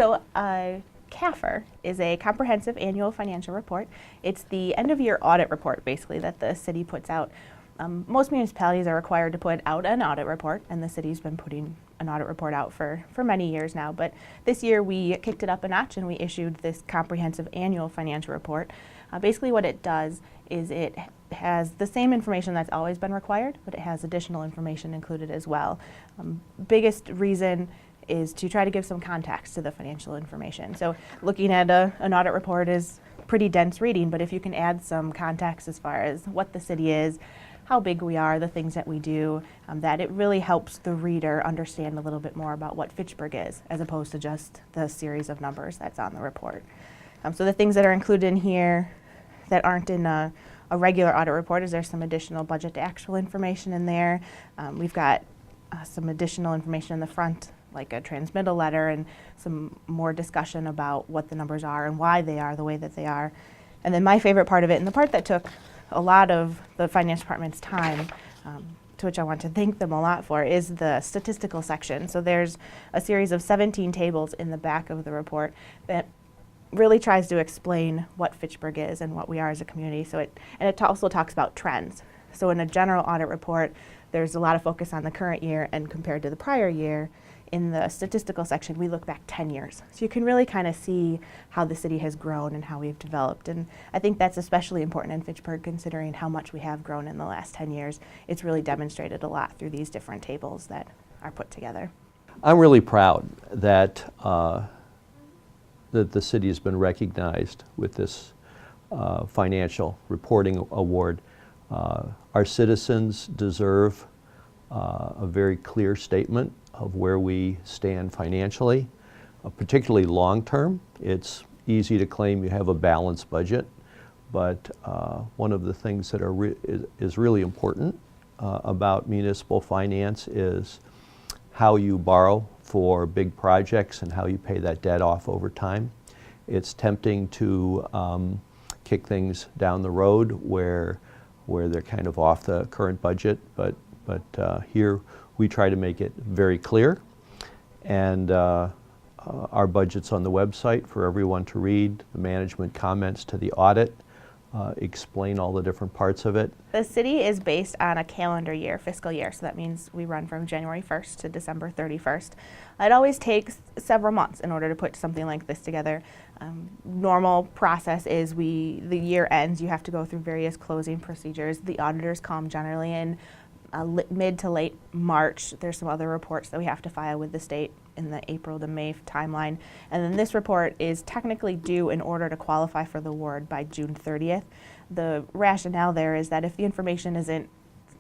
So CAFR is a comprehensive annual financial report. It's the end-of-year audit report, basically, that the city puts out. Most municipalities are required to put out an audit report, and the city's been putting an audit report out for many years now. But this year we kicked it up a notch and we issued this comprehensive annual financial report. Basically what it does is it has the same information that's always been required, but it has additional information included as well. Biggest reason is to try to give some context to the financial information. So looking at an audit report is pretty dense reading, but if you can add some context as far as what the city is, how big we are, the things that we do, that it really helps the reader understand a little bit more about what Fitchburg is, as opposed to just the series of numbers that's on the report. So the things that are included in here that aren't in a regular audit report is there's some additional budget to actual information in there. We've got some additional information in the front, like a transmittal letter and some more discussion about what the numbers are and why they are the way that they are. And then my favorite part of it, and the part that took a lot of the finance department's time, to which I want to thank them a lot for, is the statistical section. So there's a series of 17 tables in the back of the report that really tries to explain what Fitchburg is and what we are as a community. So it also talks about trends. So in a general audit report, there's a lot of focus on the current year, and compared to the prior year, in the statistical section, we look back 10 years. So you can really kind of see how the city has grown and how we've developed. And I think that's especially important in Fitchburg, considering how much we have grown in the last 10 years. It's really demonstrated a lot through these different tables that are put together. I'm really proud that that the city has been recognized with this financial reporting award. Our citizens deserve a very clear statement of where we stand financially, particularly long term. It's easy to claim you have a balanced budget, but one of the things that is really important about municipal finance is how you borrow for big projects and how you pay that debt off over time. It's tempting to kick things down the road where they're kind of off the current budget, but here we try to make it very clear, and our budget's on the website for everyone to read. The management comments to the audit explain all the different parts of it. The city is based on a calendar year, fiscal year, so that means we run from January 1st to December 31st. It always takes several months in order to put something like this together. Normal process is the year ends, you have to go through various closing procedures. The auditors come generally in mid to late March. There's some other reports that we have to file with the state in the April to May timeline. And then this report is technically due in order to qualify for the award by June 30th. The rationale there is that if the information isn't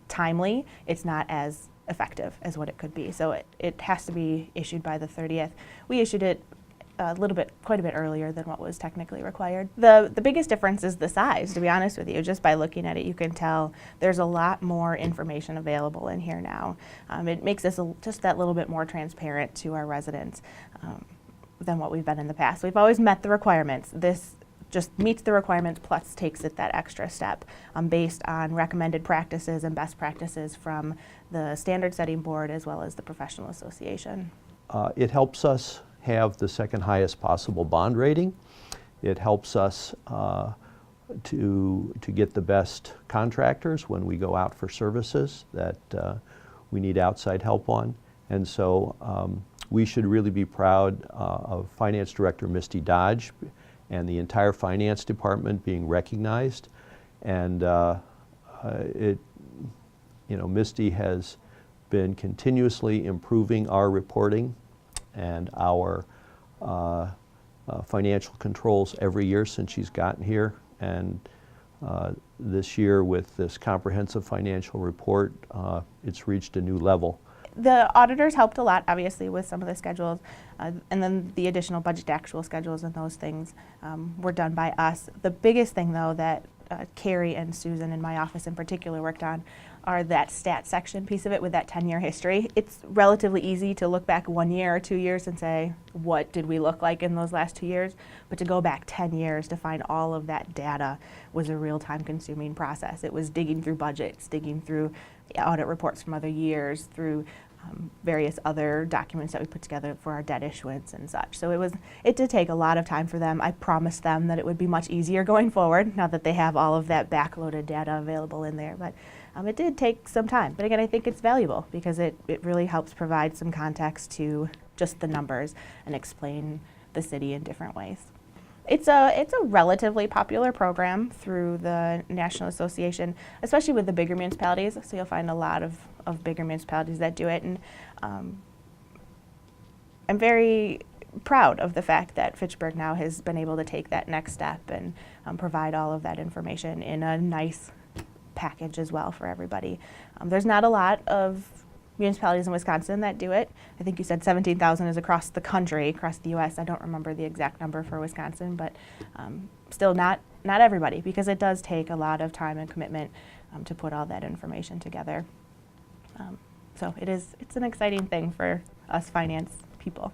timely, it's not as effective as what it could be. So it has to be issued by the 30th. We issued it quite a bit earlier than what was technically required. The biggest difference is the size, to be honest with you. Just by looking at it, you can tell there's a lot more information available in here now. It makes this just that little bit more transparent to our residents than what we've been in the past. We've always met the requirements. This just meets the requirements plus takes it that extra step based on recommended practices and best practices from the standard setting board as well as the professional association. It helps us have the second highest possible bond rating. It helps us to get the best contractors when we go out for services that we need outside help on. And so we should really be proud of Finance Director Misty Dodge and the entire finance department being recognized. And Misty has been continuously improving our reporting and our financial controls every year since she's gotten here. And this year with this comprehensive financial report, it's reached a new level. The auditors helped a lot, obviously, with some of the schedules, and then the additional budget to actual schedules and those things were done by us. The biggest thing, though, that Carrie and Susan in my office in particular worked on are that stat section piece of it with that 10-year history. It's relatively easy to look back 1 year or 2 years and say, what did we look like in those last 2 years? But to go back 10 years to find all of that data was a real time-consuming process. It was digging through budgets, digging through audit reports from other years, through various other documents that we put together for our debt issuance and such. So it did take a lot of time for them. I promised them that it would be much easier going forward, now that they have all of that backloaded data available in there. But it did take some time. But again, I think it's valuable because it really helps provide some context to just the numbers and explain the city in different ways. It's a relatively popular program through the National Association, especially with the bigger municipalities. So you'll find a lot of bigger municipalities that do it. And I'm very proud of the fact that Fitchburg now has been able to take that next step and provide all of that information in a nice package as well for everybody. There's not a lot of municipalities in Wisconsin that do it. I think you said 17,000 is across the country, across the U.S. I don't remember the exact number for Wisconsin, but still not everybody, because it does take a lot of time and commitment to put all that information together. So it's an exciting thing for us finance people.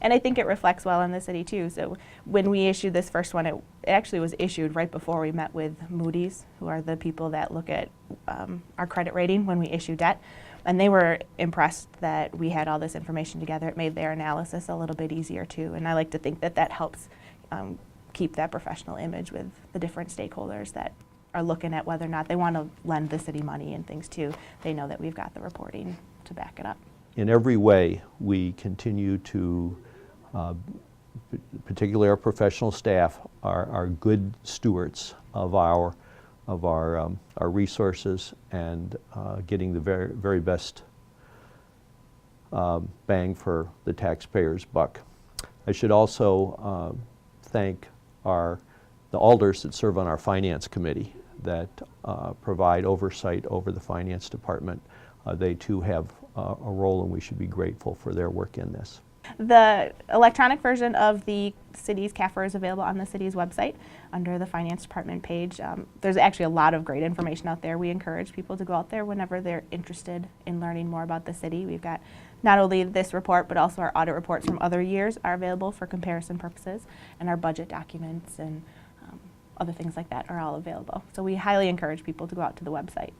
And I think it reflects well on the city too. So when we issued this first one, it actually was issued right before we met with Moody's, who are the people that look at our credit rating when we issue debt. And they were impressed that we had all this information together. It made their analysis a little bit easier too. And I like to think that that helps keep that professional image with the different stakeholders that are looking at whether or not they want to lend the city money and things too. They know that we've got the reporting to back it up. In every way, we continue to, particularly our professional staff, are good stewards of our resources and getting the very best bang for the taxpayer's buck. I should also thank the alders that serve on our finance committee that provide oversight over the finance department. They too have a role, and we should be grateful for their work in this. The electronic version of the city's CAFR is available on the city's website under the finance department page. There's actually a lot of great information out there. We encourage people to go out there whenever they're interested in learning more about the city. We've got not only this report, but also our audit reports from other years are available for comparison purposes, and our budget documents and other things like that are all available. So we highly encourage people to go out to the website.